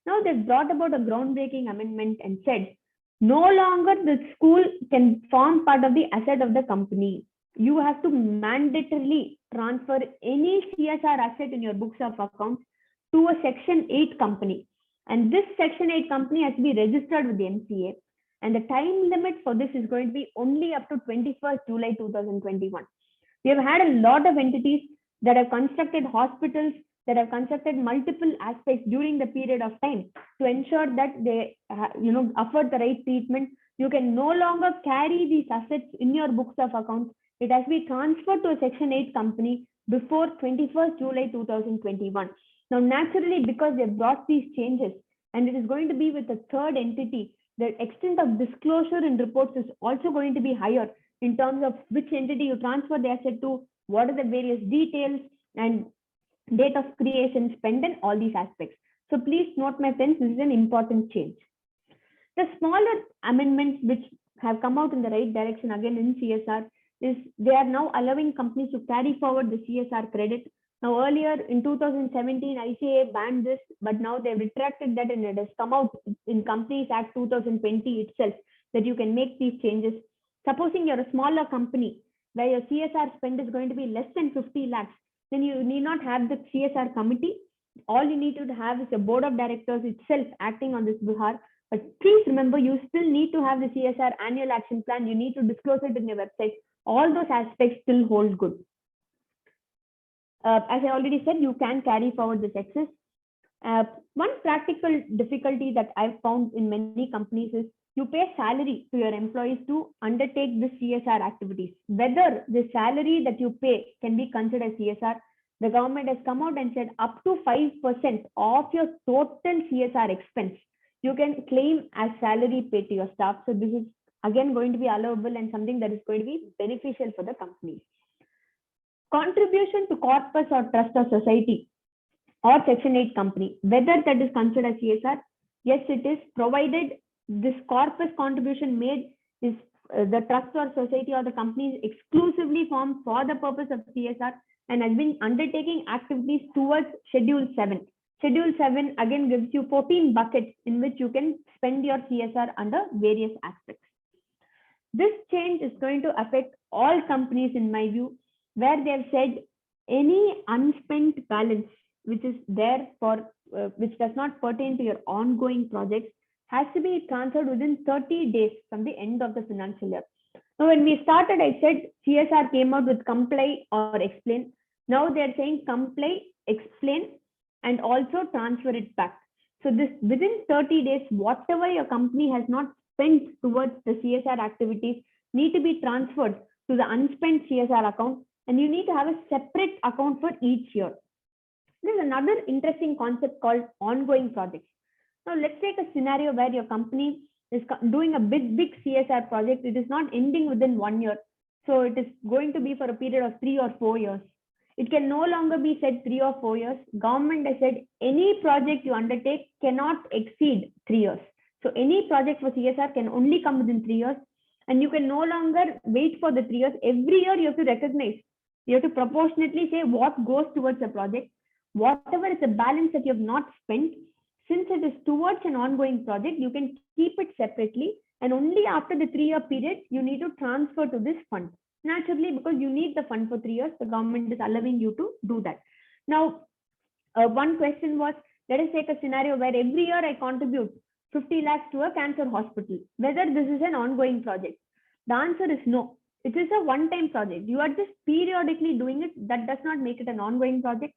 Now they've brought about a groundbreaking amendment and said, no longer the school can form part of the asset of the company. You have to mandatorily transfer any CSR asset in your books of accounts to a Section 8 company. And this Section 8 company has to be registered with the MCA. And the time limit for this is going to be only up to 21st July 2021. We have had a lot of entities that have constructed hospitals, that have constructed multiple aspects during the period of time to ensure that they afford the right treatment. You can no longer carry these assets in your books of accounts. It has to be transferred to a Section 8 company before 21st July 2021. Now, naturally, because they brought these changes and it is going to be with a third entity, the extent of disclosure in reports is also going to be higher in terms of which entity you transfer the asset to, what are the various details, and date of creation, spend, and all these aspects. So please note, my friends, this is an important change. The smaller amendments which have come out in the right direction again in CSR is they are now allowing companies to carry forward the CSR credit. Now earlier in 2017, ICAI banned this, but now they've retracted that and it has come out in Companies Act 2020 itself that you can make these changes. Supposing you're a smaller company where your CSR spend is going to be less than 50 lakhs, then you need not have the CSR committee. All you need to have is a board of directors itself acting on this behalf. But please remember, you still need to have the CSR annual action plan. You need to disclose it in your website. All those aspects still hold good. As I already said, you can carry forward this excess. One practical difficulty that I've found in many companies is you pay salary to your employees to undertake the CSR activities. Whether the salary that you pay can be considered as CSR, the government has come out and said up to 5% of your total CSR expense, you can claim as salary paid to your staff. So this is again going to be allowable and something that is going to be beneficial for the company. Contribution to corpus or trust or society or Section 8 company, whether that is considered as CSR, yes, it is, provided this corpus contribution made is the trust or society or the company is exclusively formed for the purpose of CSR and has been undertaking activities towards Schedule 7. Schedule 7 again gives you 14 buckets in which you can spend your CSR under various aspects. This change is going to affect all companies in my view, where they have said any unspent balance which is there for which does not pertain to your ongoing projects has to be transferred within 30 days from the end of the financial year. Now, when we started, I said CSR came out with comply or explain. Now they are saying comply, explain, and also transfer it back. So this within 30 days, whatever your company has not spent towards the CSR activities need to be transferred to the unspent CSR account, and you need to have a separate account for each year. There's another interesting concept called ongoing projects. Now let's take a scenario where your company is doing a big CSR project. It is not ending within 1 year. So it is going to be for a period of 3 or 4 years. It can no longer be said 3 or 4 years. Government has said any project you undertake cannot exceed 3 years. So any project for CSR can only come within 3 years, and you can no longer wait for the 3 years. Every year you have to recognize. You have to proportionately say what goes towards a project. Whatever is the balance that you have not spent, since it is towards an ongoing project, you can keep it separately, and only after the 3-year period, you need to transfer to this fund. Naturally, because you need the fund for 3 years, the government is allowing you to do that. Now, one question was, let us take a scenario where every year I contribute 50 lakhs to a cancer hospital, whether this is an ongoing project. The answer is no. It is a one-time project. You are just periodically doing it. That does not make it an ongoing project.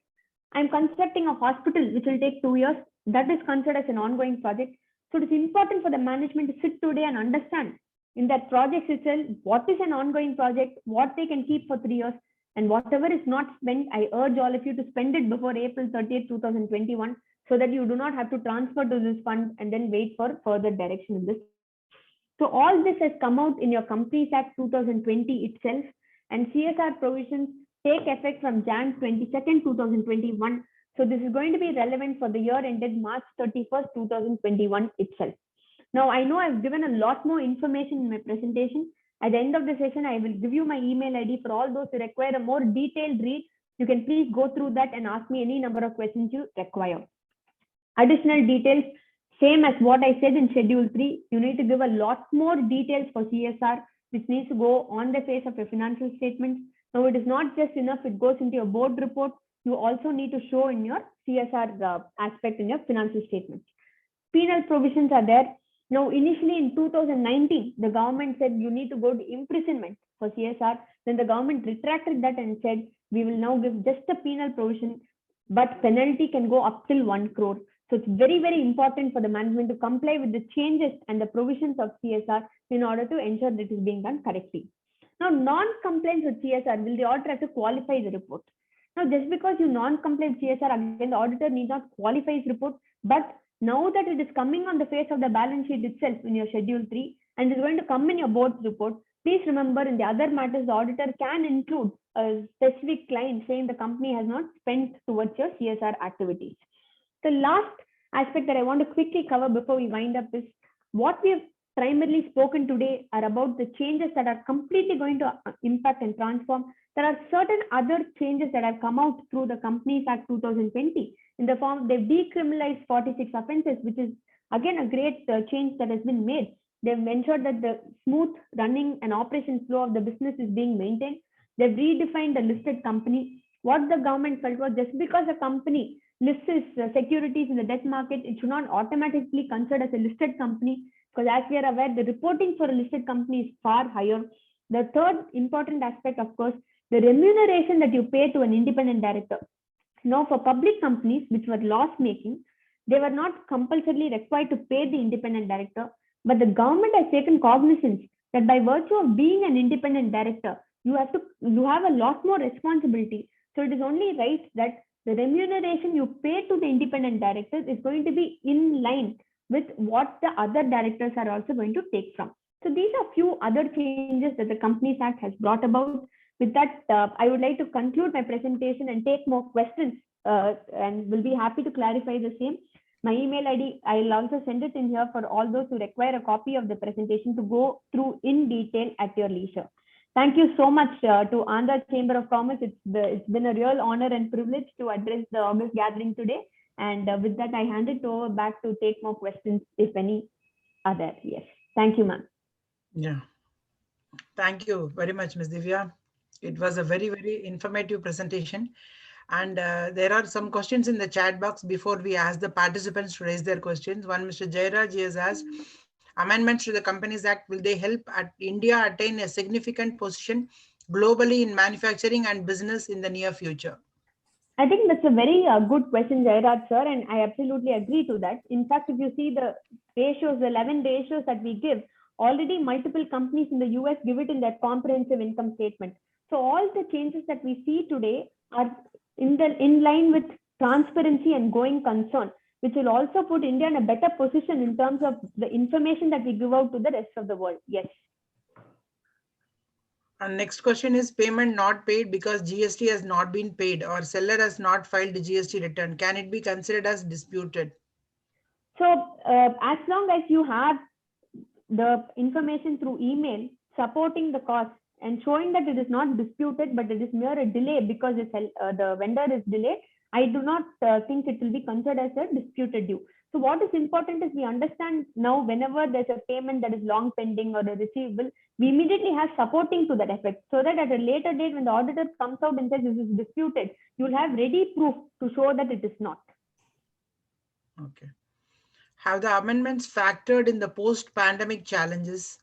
I'm constructing a hospital which will take 2 years. That is considered as an ongoing project. So it is important for the management to sit today and understand in that project itself what is an ongoing project, what they can keep for 3 years, and whatever is not spent, I urge all of you to spend it before April 30th, 2021, so that you do not have to transfer to this fund and then wait for further direction in this. So all this has come out in your Companies Act 2020 itself, and CSR provisions take effect from Jan 22nd, 2021. So this is going to be relevant for the year ended March 31st, 2021 itself. Now, I know I've given a lot more information in my presentation. At the end of the session, I will give you my email ID for all those who require a more detailed read. You can please go through that and ask me any number of questions you require. Additional details, same as what I said in Schedule 3, you need to give a lot more details for CSR, which needs to go on the face of your financial statements. Now, it is not just enough, it goes into your board report. You also need to show in your CSR aspect in your financial statements. Penal provisions are there. Now, initially in 2019, the government said you need to go to imprisonment for CSR. Then the government retracted that and said, we will now give just a penal provision, but penalty can go up till 1 crore. So it's very, very important for the management to comply with the changes and the provisions of CSR in order to ensure that it is being done correctly. Now, non-compliance with CSR, will the auditor have to qualify the report? Now, just because you non-comply with CSR, again, the auditor need not qualify his report, but now that it is coming on the face of the balance sheet itself in your Schedule 3 and is going to come in your board's report, please remember in the other matters, the auditor can include a specific line saying the company has not spent towards your CSR activities. The last aspect that I want to quickly cover before we wind up is what we have primarily spoken today are about the changes that are completely going to impact and transform. There are certain other changes that have come out through the Companies Act 2020 in the form they've decriminalized 46 offenses, which is again a great change that has been made. They've ensured that the smooth running and operation flow of the business is being maintained. They've redefined the listed company. What the government felt was just because a company lists its securities in the debt market, it should not automatically considered as a listed company, because as we are aware, the reporting for a listed company is far higher. The third important aspect, of course, the remuneration that you pay to an independent director. Now, for public companies which were loss-making, they were not compulsorily required to pay the independent director, but the government has taken cognizance that by virtue of being an independent director, you have a lot more responsibility. So it is only right that the remuneration you pay to the independent directors is going to be in line with what the other directors are also going to take from. So these are few other changes that the Companies Act has brought about. With that, I would like to conclude my presentation and take more questions and will be happy to clarify the same. My email ID, I'll also send it in here for all those who require a copy of the presentation to go through in detail at your leisure. Thank you so much to Andhra Chamber of Commerce. It's been a real honor and privilege to address the August gathering today. And with that, I hand it over back to take more questions, if any are there. Yes. Thank you, ma'am. Yeah. Thank you very much, Ms. Divya. It was a very, very informative presentation. And there are some questions in the chat box before we ask the participants to raise their questions. One, Mr. Jairaj has asked, amendments to the Companies Act, will they help India attain a significant position globally in manufacturing and business in the near future? I think that's a very good question, Jairaj sir, and I absolutely agree to that. In fact, if you see the ratios, the 11 ratios that we give, already multiple companies in the US give it in their comprehensive income statement. So all the changes that we see today are in line with transparency and going concern, which will also put India in a better position in terms of the information that we give out to the rest of the world. Yes. And next question is payment not paid because GST has not been paid or seller has not filed the GST return. Can it be considered as disputed? So as long as you have the information through email supporting the cost and showing that it is not disputed, but it is mere a delay because the vendor is delayed, I do not think it will be considered as a disputed due. So what is important is we understand now whenever there's a payment that is long pending or a receivable, we immediately have supporting to that effect, so that at a later date when the auditor comes out and says this is disputed, you will have ready proof to show that it is not. Okay. Have the amendments factored in the post-pandemic challenges?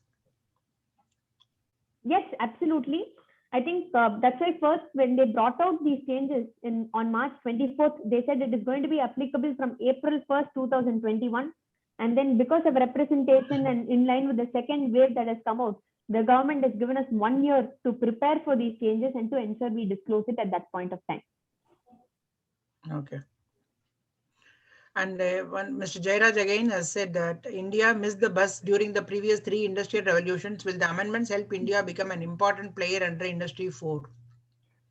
Yes, absolutely. I think that's why first when they brought out these changes on March 24th, they said it is going to be applicable from April 1st, 2021. And then because of representation and in line with the second wave that has come out, the government has given us 1 year to prepare for these changes and to ensure we disclose it at that point of time. Okay. And Mr. Jairaj again has said that India missed the bus during the previous 3 industrial revolutions. Will the amendments help India become an important player under Industry 4?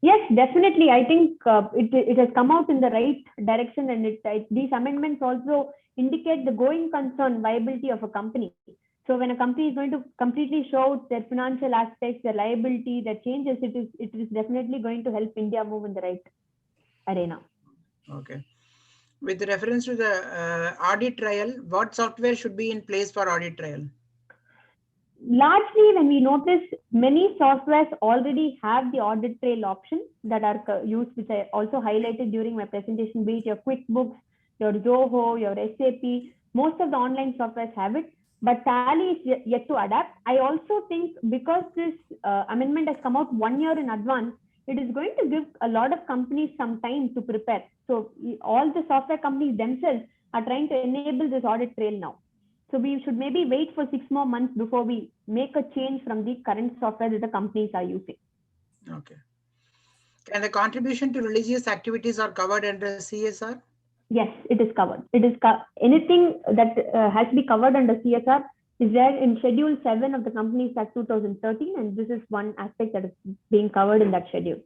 Yes, definitely. I think it has come out in the right direction, and these amendments also indicate the going concern viability of a company. So when a company is going to completely show their financial aspects, their liability, their changes, it is definitely going to help India move in the right arena. Okay. With reference to the audit trail, what software should be in place for audit trail? Largely, when we notice, many softwares already have the audit trail option that are used, which I also highlighted during my presentation, be it your QuickBooks, your Zoho, your SAP. Most of the online softwares have it, but Tally is yet to adapt. I also think because this amendment has come out 1 year in advance, it is going to give a lot of companies some time to prepare. So all the software companies themselves are trying to enable this audit trail now. So we should maybe wait for 6 more months before we make a change from the current software that the companies are using. Okay. Can the contribution to religious activities are covered under CSR? Yes, it is covered. It is anything that has to be covered under CSR is there in Schedule 7 of the Companies Act 2013, and this is one aspect that is being covered in that schedule.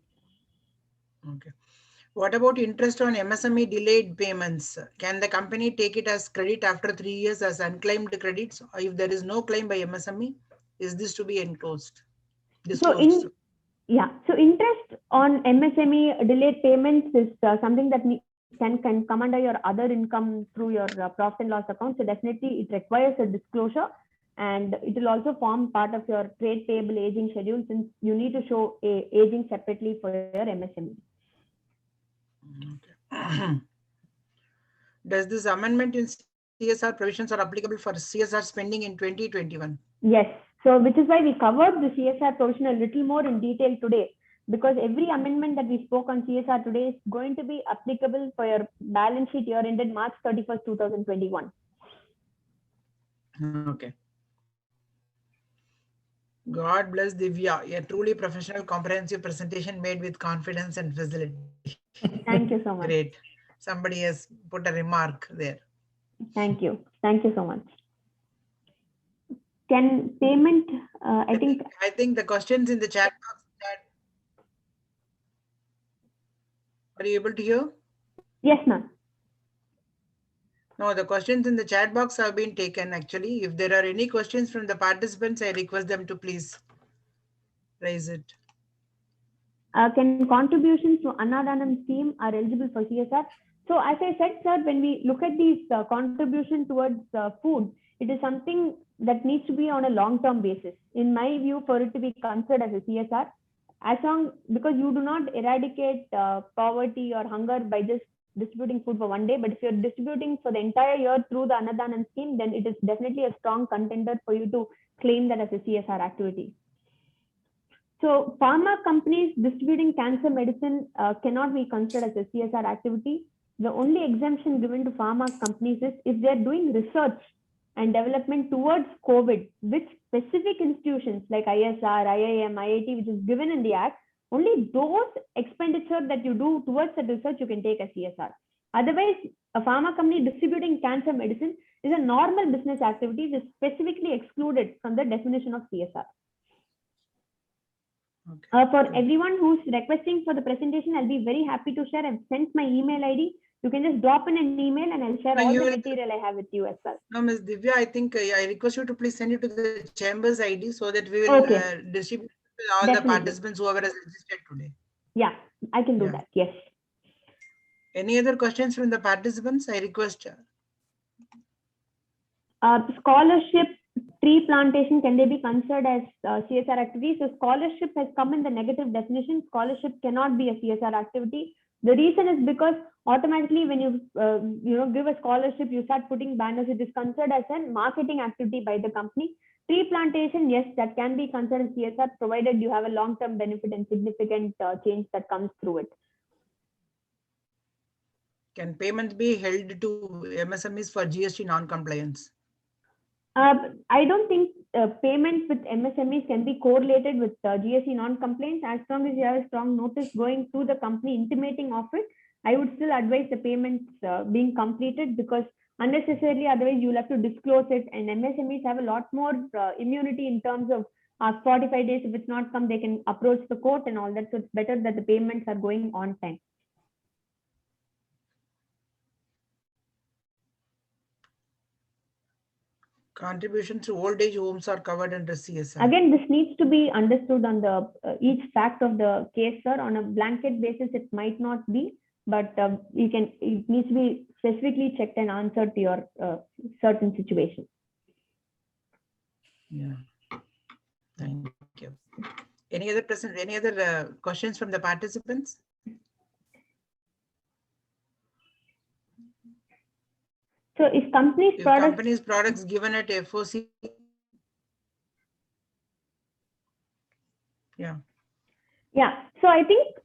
Okay. What about interest on MSME delayed payments? Can the company take it as credit after 3 years as unclaimed credits? Or if there is no claim by MSME, is this to be enclosed? So interest on MSME delayed payments is something that can come under your other income through your profit and loss account. So definitely it requires a disclosure, and it will also form part of your trade payable aging schedule, since you need to show aging separately for your MSME. Okay. Does this amendment in CSR provisions are applicable for CSR spending in 2021? Yes. So which is why we covered the CSR provision a little more in detail today, because every amendment that we spoke on CSR today is going to be applicable for your balance sheet year ended March 31st, 2021. Okay. God bless Divya. A truly professional, comprehensive presentation made with confidence and facility. Thank you so much. Great. Somebody has put a remark there. Thank you. Thank you so much. Can payment, I think the questions in the chat box. Are you able to hear? Yes, ma'am. No, the questions in the chat box have been taken actually. If there are any questions from the participants, I request them to please raise it. Can contributions to Annadanam scheme are eligible for CSR? So as I said, sir, when we look at these contribution towards food, it is something that needs to be on a long-term basis. In my view, for it to be considered as a CSR, because you do not eradicate poverty or hunger by just distributing food for 1 day, but if you're distributing for the entire year through the Annadanam scheme, then it is definitely a strong contender for you to claim that as a CSR activity. So pharma companies distributing cancer medicine cannot be considered as a CSR activity. The only exemption given to pharma companies is if they're doing research and development towards COVID, which specific institutions like ISR, IIM, IIT, which is given in the Act, only those expenditure that you do towards the research you can take as CSR. Otherwise, a pharma company distributing cancer medicine is a normal business activity, which is specifically excluded from the definition of CSR. Okay. For everyone who's requesting for the presentation, I'll be very happy to share. I've sent my email ID. You can just drop in an email and I'll share No, all you the will- material I have with you as well. No, Ms. Divya, I think I request you to please send it to the chamber's ID so that we will Okay. distribute to all Definitely. the participants whoever has registered today. Yeah, I can do Yeah. that. Yes. Any other questions from the participants? I request. Scholarship, tree plantation, can they be considered as CSR activities? So scholarship has come in the negative definition. Scholarship cannot be a CSR activity. The reason is because automatically when you give a scholarship, you start putting banners. It is considered as a marketing activity by the company. Tree plantation, yes, that can be considered CSR provided you have a long-term benefit and significant change that comes through it. Can payments be held to MSMEs for GST non-compliance? I don't think payments with MSMEs can be correlated with GST non-compliance. As long as you have a strong notice going through the company intimating of it, I would still advise the payments being completed, because unnecessarily otherwise you'll have to disclose it, and MSMEs have a lot more immunity in terms of 45 days. If it's not come, they can approach the court and all that. So it's better that the payments are going on time. Contributions to old age homes are covered under CSR. Again, this needs to be understood on the each fact of the case, sir. On a blanket basis, it might not be, but it needs to be specifically checked and answered to your certain situation. Yeah. Thank you. Any other questions from the participants? So if companies' If products, companies' products given at FOC. Yeah. yeah. So I think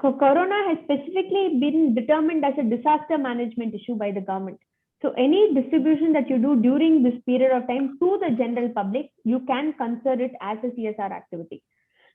Corona has specifically been determined as a disaster management issue by the government. So any distribution that you do during this period of time to the general public, you can consider it as a CSR activity.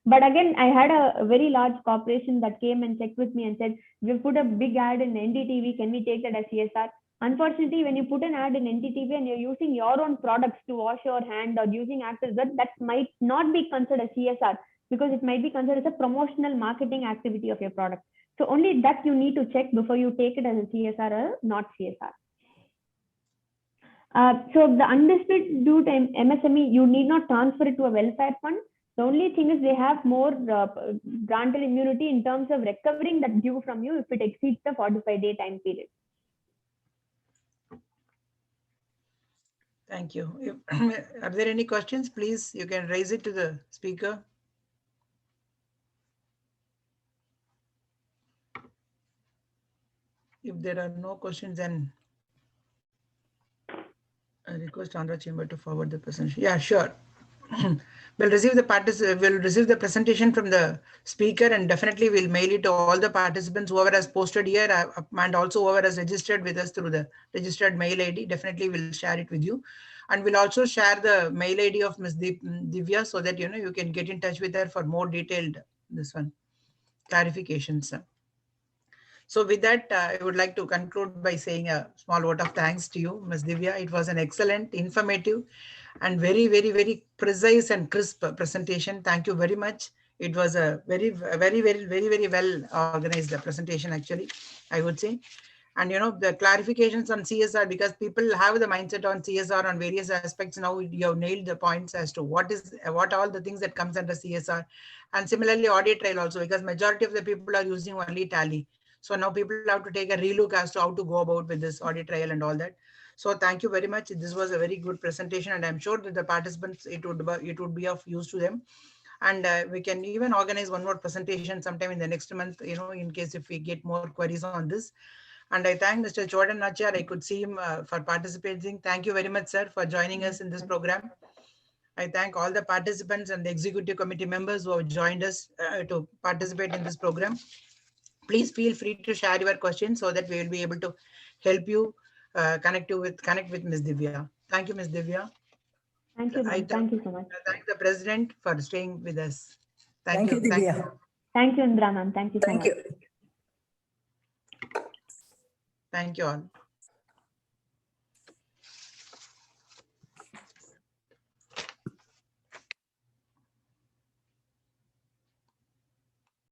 But again, I had a very large corporation that came and checked with me and said, we put a big ad in NDTV, can we take that as CSR? Unfortunately, when you put an ad in NDTV and you're using your own products to wash your hand or using actors, that might not be considered as CSR, because it might be considered as a promotional marketing activity of your product. So only that you need to check before you take it as a CSR or not CSR. So the undistributed MSME, you need not transfer it to a welfare fund. The only thing is they have more granted immunity in terms of recovering that due from you if it exceeds the 45-day time period. Thank you. Are there any questions? Please, you can raise it to the speaker. If there are no questions, then I request Andhra Chamber to forward the presentation. Yeah, sure. We'll receive the presentation from the speaker, and definitely we'll mail it to all the participants, whoever has posted here, and also whoever has registered with us through the registered mail ID. Definitely we'll share it with you. And we'll also share the mail ID of Ms. Divya, so that you can get in touch with her for more detailed clarifications. So with that, I would like to conclude by saying a small vote of thanks to you, Ms. Divya. It was an excellent, informative, and very, very, very precise and crisp presentation. Thank you very much. It was a very, very, very, very, very well organized presentation, actually, I would say. And the clarifications on CSR, because people have the mindset on CSR on various aspects. Now you have nailed the points as to what all the things that comes under CSR, and similarly audit trail also, because majority of the people are using only Tally. So now people have to take a relook as to how to go about with this audit trail and all that. So thank you very much. This was a very good presentation, and I'm sure that the participants, it would be of use to them. And we can even organize one more presentation sometime in the next month, in case if we get more queries on this. And I thank Mr. Jordan Nachar. I could see him for participating. Thank you very much, sir, for joining us in this program. I thank all the participants and the executive committee members who have joined us to participate in this program. Please feel free to share your questions so that we will be able to help you connect with Ms. Divya. Thank you, Ms. Divya. Thank you, ma'am. Thank you so much. I thank the president for staying with us. Thank you, Divya. Thank you, Indra, ma'am. Thank you so Thank much. you. Thank you all.